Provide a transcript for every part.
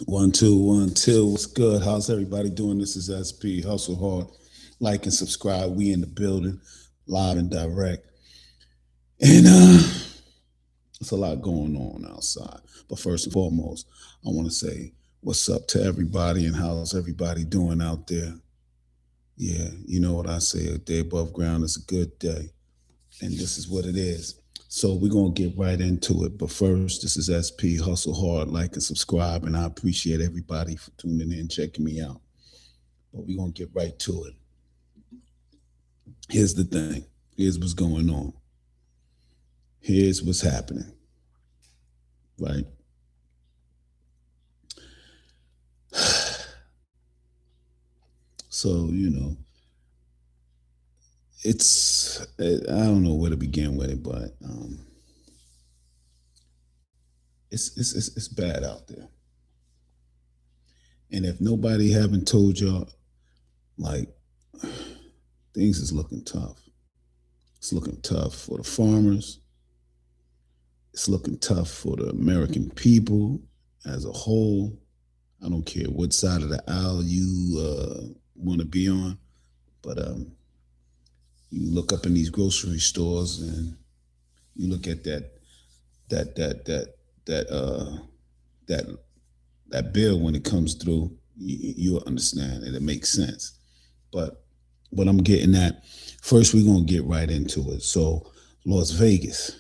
One, two, one, two. What's good? How's everybody doing? This is SP. Hustle hard. Like and subscribe. We in the building, live and direct. And there's a lot going on outside. But first and foremost, I want to say what's up to everybody and how's everybody doing out there? Yeah, you know what I say. A day above ground is a good day. And this is what it is. So we're gonna get right into it. But first, this is SP Hustle Hard, like and subscribe, and I appreciate everybody for tuning in, checking me out. But we're gonna get right to it. Here's the thing. Here's what's going on. Here's what's happening. Right. So, I don't know where to begin with it, but it's bad out there. And if nobody haven't told y'all, like, things is looking tough. It's looking tough for the farmers. It's looking tough for the American people as a whole. I don't care what side of the aisle you want to be on, but you look up in these grocery stores and you look at that that that that that that bill when it comes through, you'll understand it. It makes sense. But what I'm getting at, first we're gonna get right into it. So Las Vegas.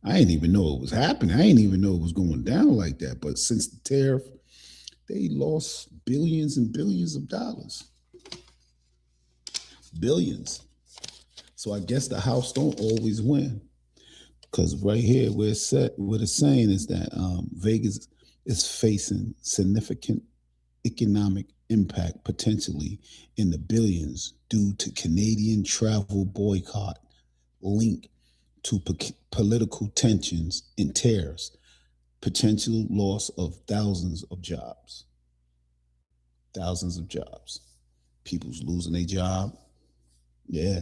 I didn't even know it was happening. I didn't even know it was going down like that. But since the tariff, they lost billions and billions of dollars. Billions. So I guess the house don't always win. Because right here, where it's set, what it's saying is that Vegas is facing significant economic impact potentially in the billions due to Canadian travel boycott linked to political tensions and tariffs, potential loss of thousands of jobs. Thousands of jobs. People's losing their job. Yeah.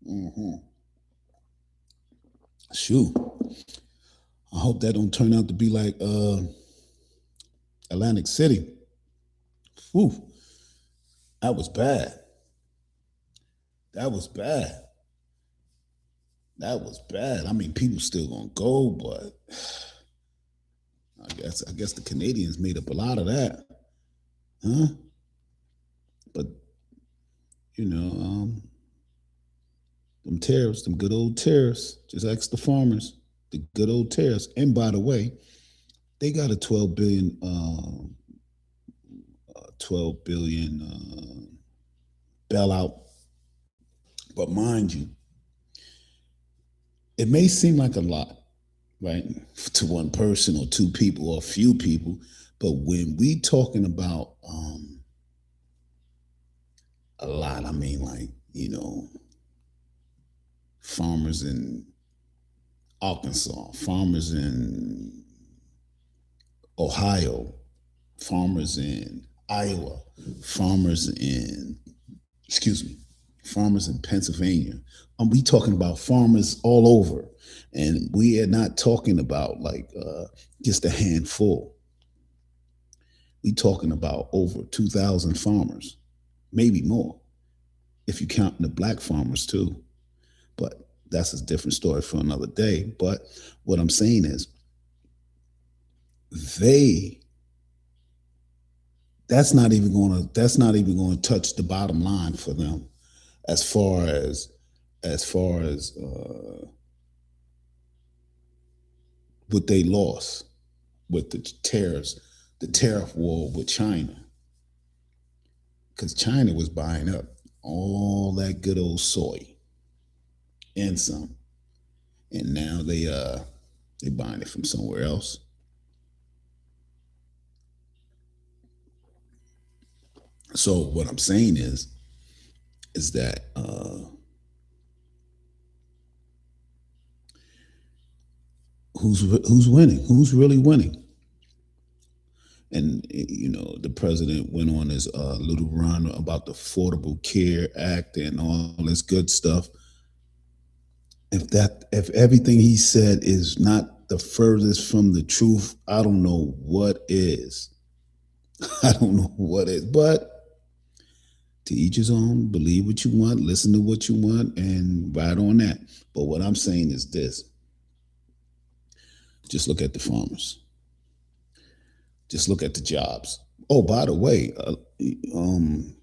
Mm-hmm. Shoot. I hope that don't turn out to be like Atlantic City. Whew. That was bad. That was bad. That was bad. I mean, people still gonna go, but I guess the Canadians made up a lot of that, huh? But you know, them tariffs, them good old tariffs. Just ask the farmers, the good old tariffs. And by the way, they got a 12 billion bailout. But mind you, it may seem like a lot, right, to one person or two people or a few people, but when we talking about a lot, I mean, like, farmers in Arkansas, farmers in Ohio, farmers in Iowa, farmers in, excuse me, farmers in Pennsylvania. We talking about farmers all over, and we are not talking about like just a handful. We talking about over 2,000 farmers, maybe more, if you count the black farmers too. But that's a different story for another day. But what I'm saying is, they that's not even going to touch the bottom line for them as far as what they lost with the tariff war with China, because China was buying up all that good old soy and some, and now they buying it from somewhere else. So what I'm saying is that who's winning? Who's really winning? And the president went on his little run about the Affordable Care Act and all this good stuff. If everything he said is not the furthest from the truth, I don't know what is. I don't know what is, but to each his own. Believe what you want, listen to what you want, and ride on that. But what I'm saying is this: just look at the farmers. Just look at the jobs. Oh, by the way, in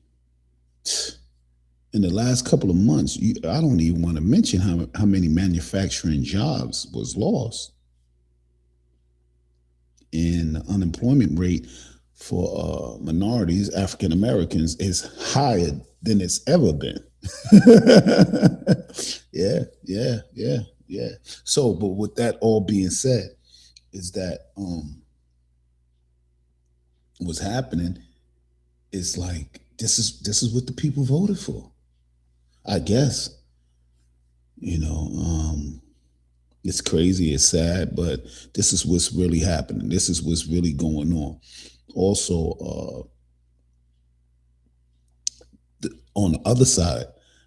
the last couple of months, I don't even want to mention how many manufacturing jobs was lost, and the unemployment rate for minorities, African Americans, is higher than it's ever been. Yeah. So, but with that all being said, is that what's happening is like this is what the people voted for. I guess. It's crazy, it's sad, but this is what's really happening. This is what's really going on. Also, on the other side,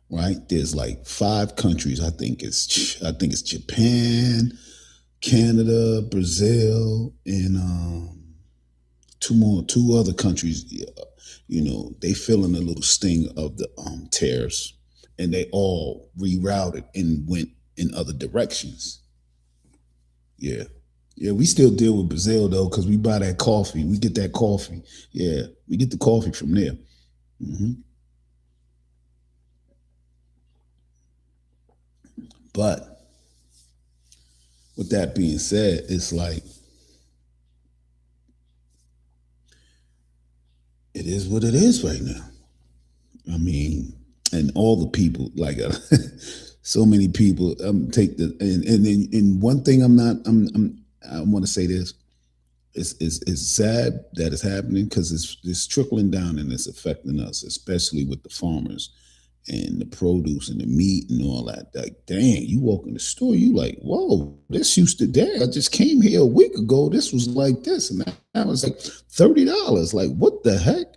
right? There's like 5 countries. I think it's Japan, Canada, Brazil, and two other countries. They feeling a little sting of the tariffs, and they all rerouted and went in other directions. Yeah. Yeah, we still deal with Brazil though, because we buy that coffee. We get that coffee. Yeah, we get the coffee from there. hmm But with that being said, it's like it is what it is right now. I mean, and all the people, like so many people, take the and one thing I want to say this. It's sad that it's happening because it's trickling down and it's affecting us, especially with the farmers and the produce and the meat and all that. Like, dang, you walk in the store, you like, whoa, this used to, dang, I just came here a week ago. This was like this, and now it's like $30. Like, what the heck?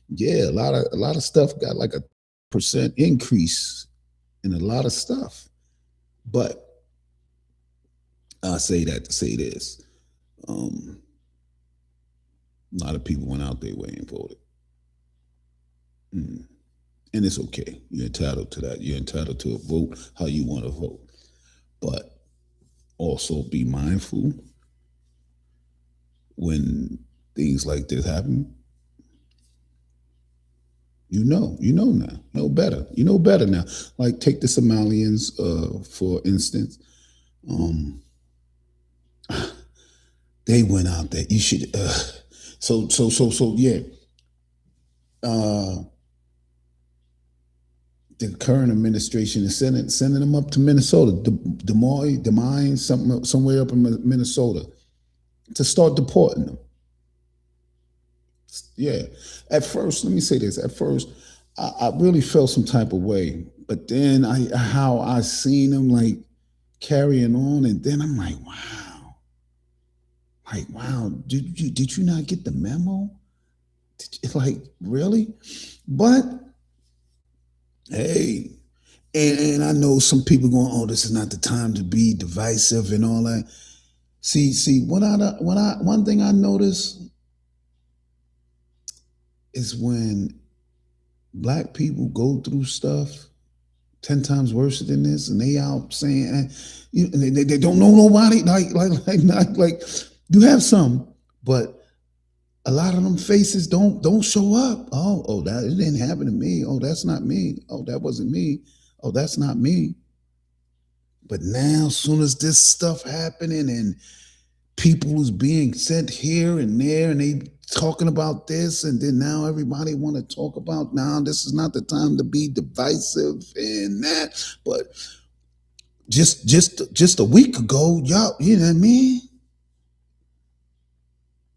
Yeah, a lot of stuff got like a percent increase in a lot of stuff. But I say that to say this. A lot of people went out their way and voted. Mm. And it's okay. You're entitled to that. You're entitled to a vote how you want to vote. But also be mindful when things like this happen. You know now. Know better. You know better now. Like take the Somalians, for instance. They went out there. You should so yeah. The current administration is sending them up to Minnesota, Des Moines, somewhere up in Minnesota, to start deporting them. Yeah. At first, let me say this. At first, I really felt some type of way, but then how I seen them like carrying on, and then I'm like, wow, did you not get the memo? Like, really? But hey, and I know some people going, oh, this is not the time to be divisive and all that. See, one thing I noticed is when Black people go through stuff 10 times worse than this, and they out saying, and they don't know nobody. Like you have some, but a lot of them faces don't show up. Oh, that it didn't happen to me. Oh, that's not me. Oh, that wasn't me. Oh, that's not me. But now, as soon as this stuff happening and people was being sent here and there, and they talking about this, and then now everybody want to talk about now this is not the time to be divisive and that. But just a week ago, y'all, you know what I mean?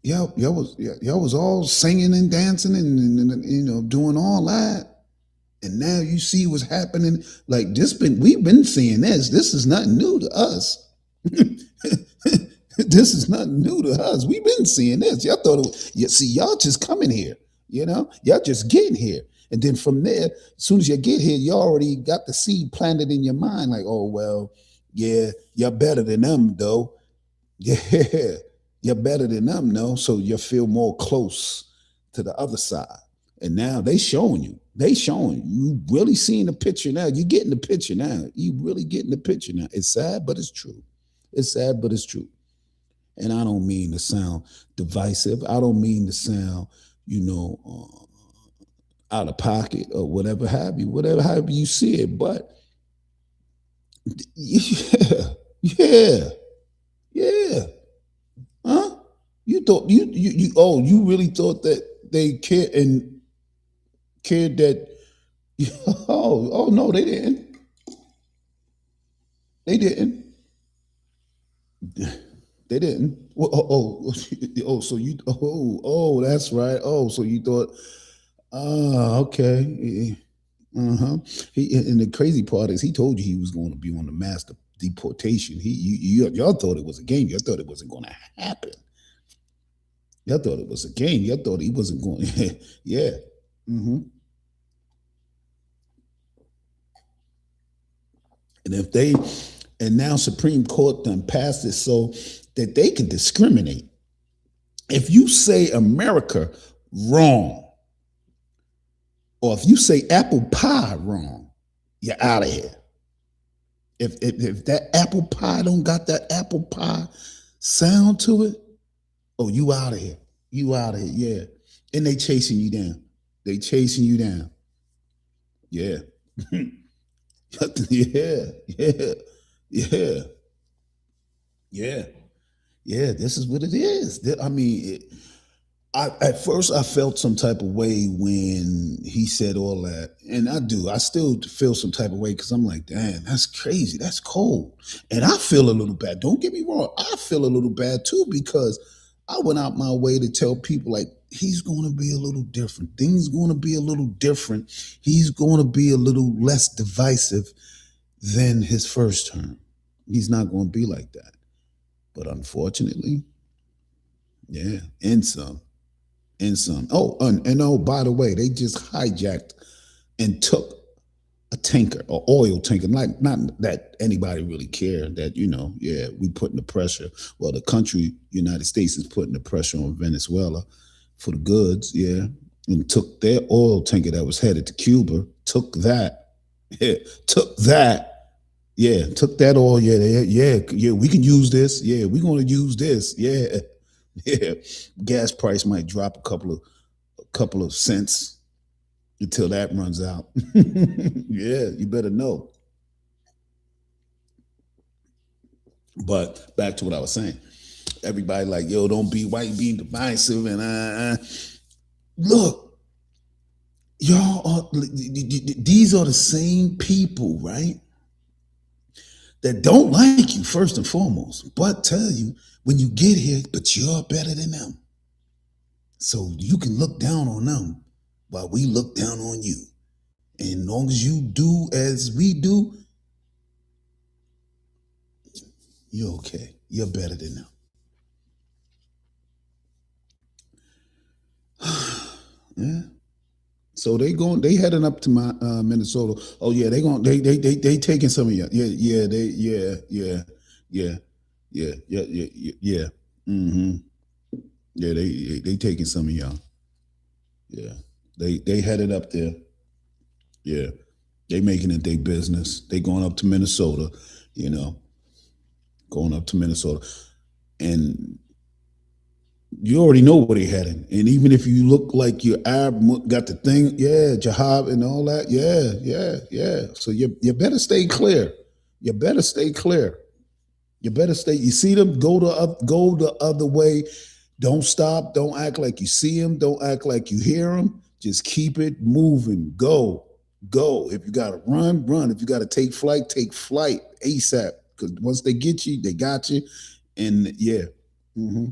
Y'all was all singing and dancing and doing all that, and now you see what's happening. Like we've been seeing this. This is not new to us. This is not new to us. We've been seeing this. Y'all thought y'all just coming here. Y'all just getting here, and then from there, as soon as you get here, you already got the seed planted in your mind. Like, oh well, yeah, you're better than them though. Yeah, you're better than them, no. So you feel more close to the other side. And now they showing you. They showing you. You really seeing the picture now. You getting the picture now. You really getting the picture now. It's sad, but it's true. It's sad, but it's true. And I don't mean to sound divisive. I don't mean to sound, you know, out of pocket or whatever have you see it. But yeah, yeah, yeah. Huh? You thought you oh, you really thought that they cared that oh no, they didn't. They didn't. They didn't. Well, so you that's right. Oh, so you thought okay. Uh-huh. He and the crazy part is he told you he was going to be on the mass deportation. Y'all thought it was a game. Y'all thought it wasn't going to happen. Y'all thought it was a game. Y'all thought he wasn't going. Yeah. Hmm. And if they and now Supreme Court done passed it so that they can discriminate. If you say America wrong, or if you say apple pie wrong, you're out of here. If that apple pie don't got that apple pie sound to it, oh, you out of here. You out of here. Yeah. And they chasing you down. They chasing you down. Yeah. Yeah. Yeah. Yeah. Yeah. Yeah. This is what it is. I mean, at first I felt some type of way when he said all that, and I do. I still feel some type of way because I'm like, damn, that's crazy. That's cold, and I feel a little bad. Don't get me wrong. I feel a little bad too because I went out my way to tell people like he's going to be a little different. Things going to be a little different. He's going to be a little less divisive than his first term. He's not going to be like that. But unfortunately, yeah, and some. And some. Oh, and oh, by the way, they just hijacked and took a tanker, or oil tanker. Not that anybody really cared that, yeah, we putting the pressure. Well, the country, United States, is putting the pressure on Venezuela for the goods, yeah. And took their oil tanker that was headed to Cuba, took that, yeah, took that, yeah, took that oil, yeah, we can use this, yeah, we're gonna use this, yeah. Yeah, gas price might drop a couple of cents until that runs out. Yeah, you better know. But back to what I was saying. Everybody like, yo, don't be white, being divisive, and look, y'all are these are the same people, right? That don't like you first and foremost, but tell you when you get here, but you're better than them. So you can look down on them while we look down on you. And as long as you do as we do, you're okay. You're better than them. Yeah. So they heading up to my Minnesota. Oh yeah, they taking some of you. Yeah. Mm-hmm. Yeah, they taking some of y'all. Yeah. They headed up there. Yeah. They making it their business. They going up to Minnesota, you know, going up to Minnesota. And you already know where they heading. And even if you look like you're Arab, got the thing, yeah, Jahab and all that, yeah. So you better stay clear. You better stay clear. You better stay. You see them, go the other way. Don't stop. Don't act like you see them. Don't act like you hear them. Just keep it moving. Go. If you gotta run, run. If you gotta take flight ASAP. Because once they get you, they got you. And yeah. Mm-hmm.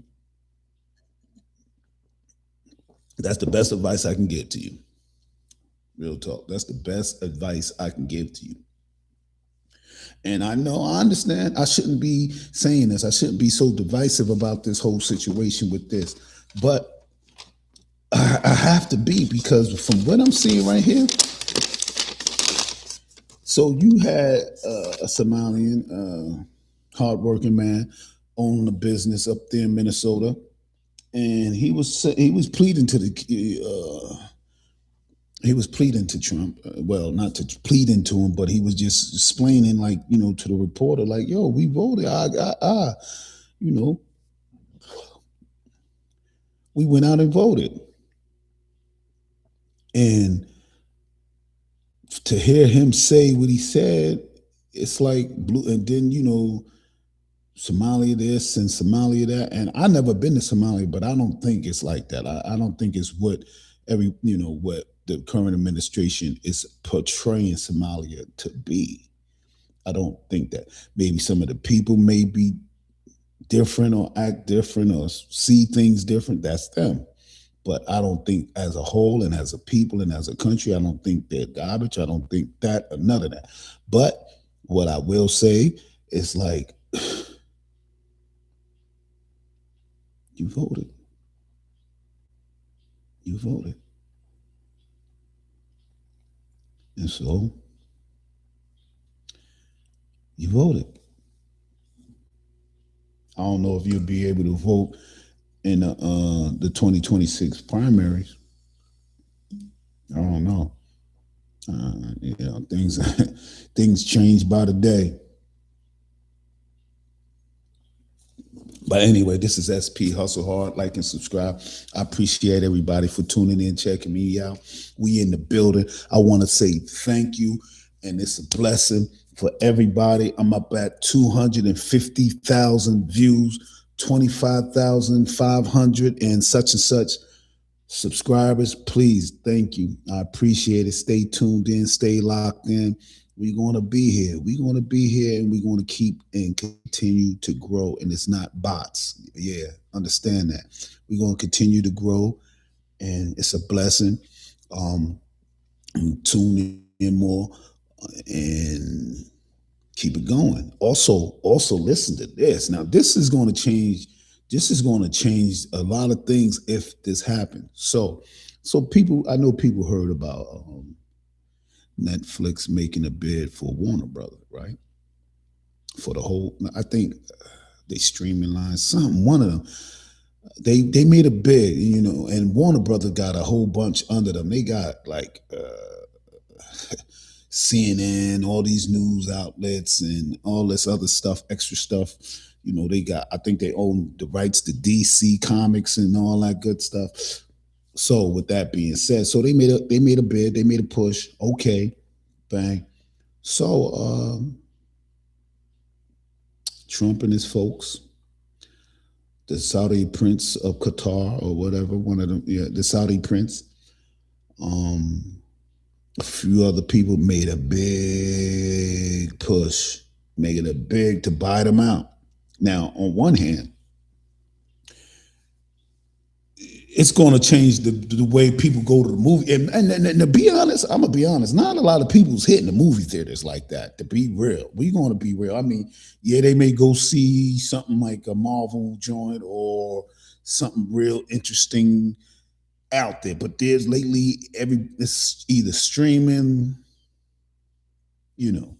That's the best advice I can give to you. Real talk. That's the best advice I can give to you. And I understand. I shouldn't be saying this. I shouldn't be so divisive about this whole situation with this. But I have to be, because from what I'm seeing right here, so you had a Somalian, hardworking man, owned a business up there in Minnesota, and he was pleading to Trump. Well, not to pleading to him, but he was just explaining, like, to the reporter, like, "Yo, we voted. You know, we went out and voted." And to hear him say what he said, it's like blue. And then Somalia this and Somalia that. And I never been to Somalia, but I don't think it's like that. I don't think it's what what the current administration is portraying Somalia to be. I don't think that. Maybe some of the people may be different or act different or see things different. That's them. But I don't think, as a whole and as a people and as a country, I don't think they're garbage. I don't think that or none of that. But what I will say is, like, you voted. You voted. And so you voted. I don't know if you'll be able to vote in the 2026 primaries. I don't know. Things things change by the day. But anyway, this is SP Hustle Hard. Like and subscribe. I appreciate everybody for tuning in, checking me out. We in the building. I want to say thank you, and it's a blessing for everybody. I'm up at 250,000 views, 25,500 and such subscribers. Please, thank you. I appreciate it. Stay tuned in, stay locked in. We're going to be here. We're going to be here, and we're going to keep and continue to grow. And it's not bots. Yeah, understand that. We're going to continue to grow, and it's a blessing. Tune in more and keep it going. Also listen to this. Now, this is going to change. This is going to change a lot of things if this happens. So people, I know people heard about Netflix making a bid for Warner Brothers, right? For the whole, I think they streaming line, one of them. They made a bid, and Warner Brothers got a whole bunch under them. They got like CNN, all these news outlets, and all this other stuff, extra stuff. They got, I think they own the rights to DC Comics and all that good stuff. So with that being said, so they made a bid, they made a push. Okay, bang. So Trump and his folks, the Saudi Prince of Qatar or whatever, one of them, yeah, the Saudi Prince, a few other people made a big push, making it big to buy them out. Now, on one hand, it's going to change the way people go to the movie. And to be honest, I'm going to be honest, not a lot of people's hitting the movie theaters like that, to be real. We're going to be real. I mean, yeah, they may go see something like a Marvel joint or something real interesting out there. But there's lately, it's either streaming, you know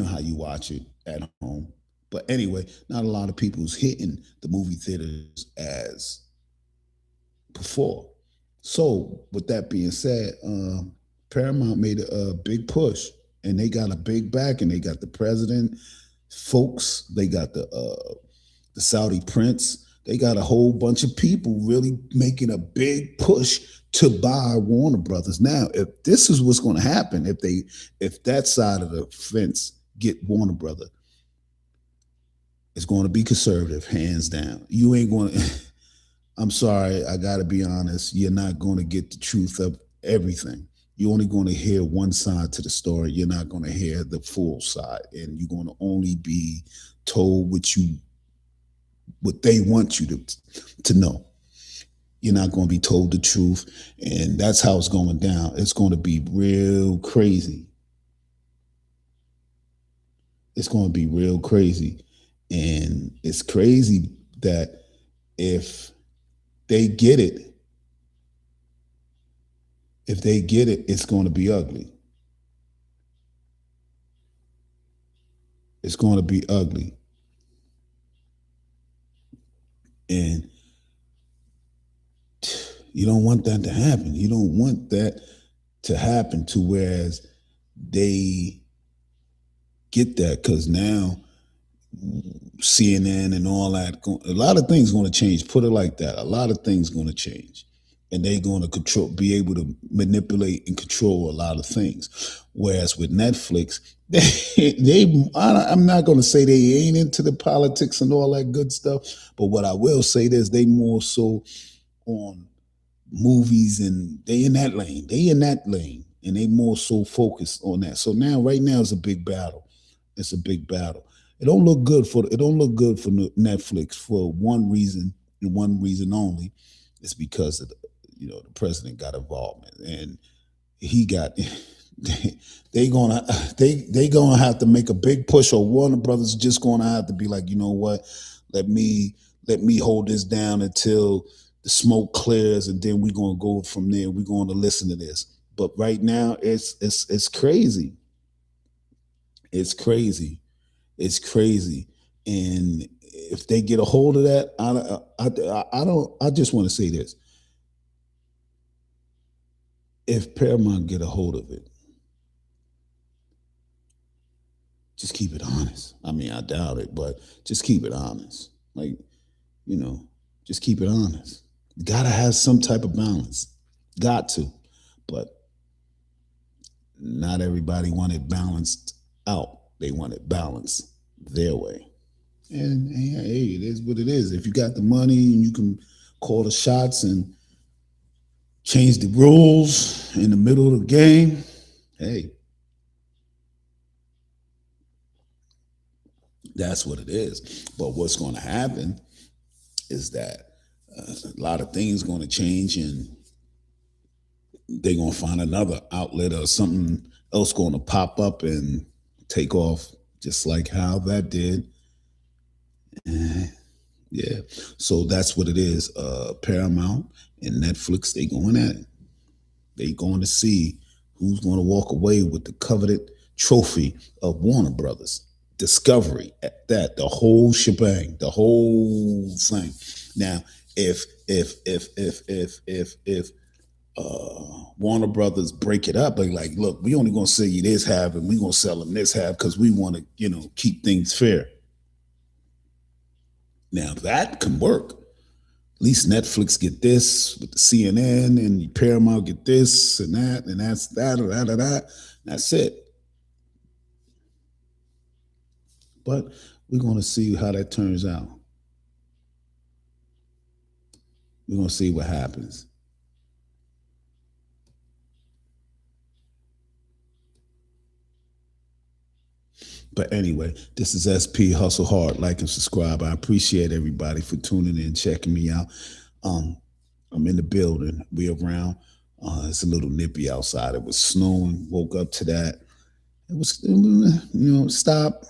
how you watch it at home. But anyway, not a lot of people's hitting the movie theaters as before. So with that being said, Paramount made a big push, and they got a big back, and they got the president, folks, they got the Saudi prince, they got a whole bunch of people really making a big push to buy Warner Brothers. Now, if this is what's going to happen, if that side of the fence get Warner Brothers, it's going to be conservative, hands down. You ain't going to. I'm sorry, I got to be honest. You're not going to get the truth of everything. You're only going to hear one side to the story. You're not going to hear the full side, and you're going to only be told what they want you to know. You're not going to be told the truth, and that's how it's going down. It's going to be real crazy. It's going to be real crazy, and it's crazy that if they get it, it's going to be ugly. It's going to be ugly. And you don't want that to happen. You don't want that to happen to whereas they get that because now CNN and all that, a lot of things going to change. Put it like that. A lot of things going to change, and they're going to be able to manipulate and control a lot of things. Whereas with Netflix, I'm not going to say they ain't into the politics and all that good stuff, but what I will say is they more so on movies and they in that lane. They in that lane, and they more so focused on that. So now, right now, it's a big battle. It's a big battle. It don't look good for Netflix for one reason and one reason only. It's because of the president got involvement and he got they gonna they gonna have to make a big push, or Warner Brothers just gonna have to be like, you know what, let me hold this down until the smoke clears, and then we're gonna go from there. We're gonna listen to this. But right now, it's crazy. It's crazy. It's crazy. And if they get a hold of that, I don't. I just want to say this: if Paramount get a hold of it, just keep it honest. I mean, I doubt it, but just keep it honest. Like, just keep it honest. Gotta have some type of balance. Got to. But not everybody want it balanced out. They want it balanced their way. And hey, it is what it is. If you got the money and you can call the shots and change the rules in the middle of the game, hey, that's what it is. But what's going to happen is that a lot of things going to change, and they're going to find another outlet or something else going to pop up and take off, just like how that did. Yeah. So that's what it is. Paramount and Netflix, they going at it. They going to see who's going to walk away with the coveted trophy of Warner Brothers. Discovery at that, the whole shebang, the whole thing. Now, if Warner Brothers break it up, like, look, we only gonna sell you this half, and we gonna sell them this half because we want to, keep things fair. Now that can work. At least Netflix get this with the CNN, and Paramount get this and that, and that's that or that or that. That's it. But we're going to see how that turns out. We're going to see what happens. But anyway, this is SP Hustle Hard. Like and subscribe. I appreciate everybody for tuning in, checking me out. I'm in the building. We around. It's a little nippy outside. It was snowing. Woke up to that. It was, stop.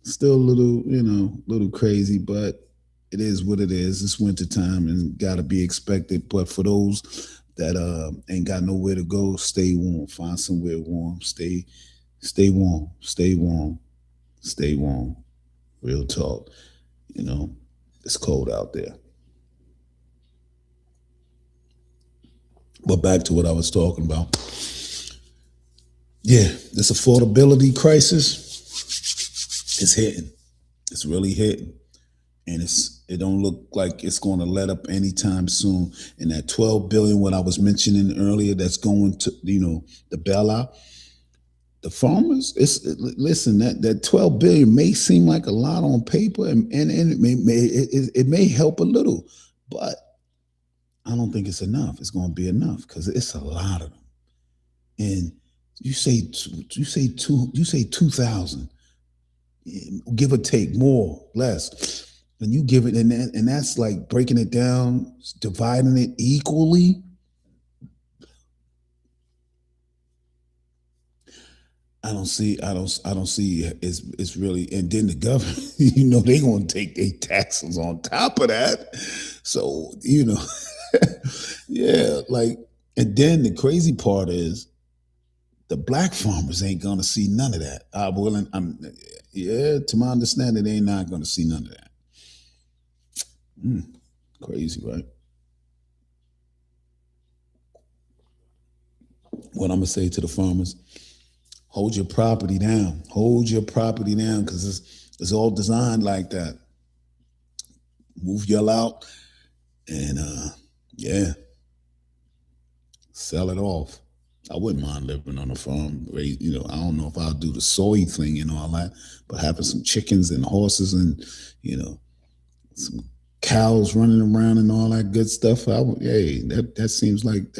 Still a little crazy, but it is what it is. It's wintertime and got to be expected. But for those that ain't got nowhere to go, stay warm. Find somewhere warm. Stay warm. Stay warm. Stay warm. Real talk. It's cold out there. But back to what I was talking about. Yeah, this affordability crisis is hitting. It's really hitting. And it don't look like it's going to let up anytime soon. And that 12 billion, what I was mentioning earlier, that's going to, the bailout, the farmers, listen, that 12 billion may seem like a lot on paper, and it may help a little, but I don't think it's enough. It's going to be enough because it's a lot of them. And you say 2,000, give or take, more, less. And you give it, and that's like breaking it down, dividing it equally. I don't see it's really, and then the government, they're gonna take their taxes on top of that. So, yeah, like, and then the crazy part is the black farmers ain't gonna see none of that. To my understanding, they ain't not gonna see none of that. Crazy, right? What I'm gonna say to the farmers: hold your property down. Hold your property down, because it's all designed like that. Move y'all out and yeah, sell it off. I wouldn't mind living on a farm. I don't know if I'll do the soy thing and all that, but having some chickens and horses and you know some cows running around and all that good stuff. Hey, that seems like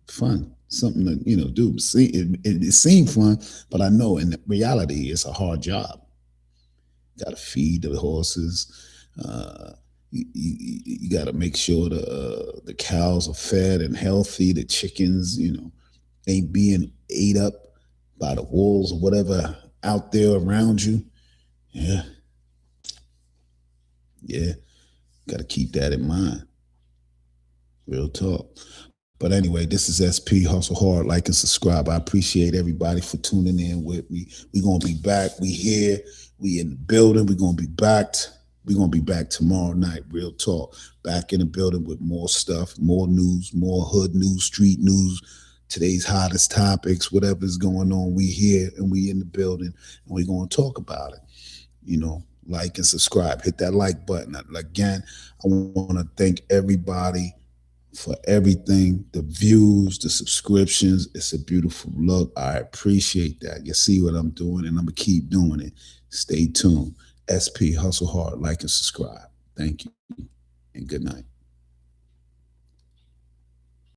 fun, something to do. See, it seemed fun, but I know in reality it's a hard job. Got to feed the horses. Uh, you got to make sure the cows are fed and healthy. The chickens, ain't being ate up by the wolves or whatever out there around you. Yeah, yeah, got to keep that in mind. Real talk. But anyway, this is SP Hustle Hard. Like and subscribe. I appreciate everybody for tuning in with me. We're gonna be back. We here. We in the building. We're gonna be back. We're gonna be back tomorrow night. Real talk. Back in the building with more stuff, more news, more hood news, street news, today's hottest topics, whatever's going on. We here and we in the building, and we're gonna talk about it. Like and subscribe. Hit that like button. Again, I want to thank everybody for everything, the views, the subscriptions. It's a beautiful look. I appreciate that. You see what I'm doing, and I'm going to keep doing it. Stay tuned. SP Hustle Hard. Like and subscribe. Thank you, and good night.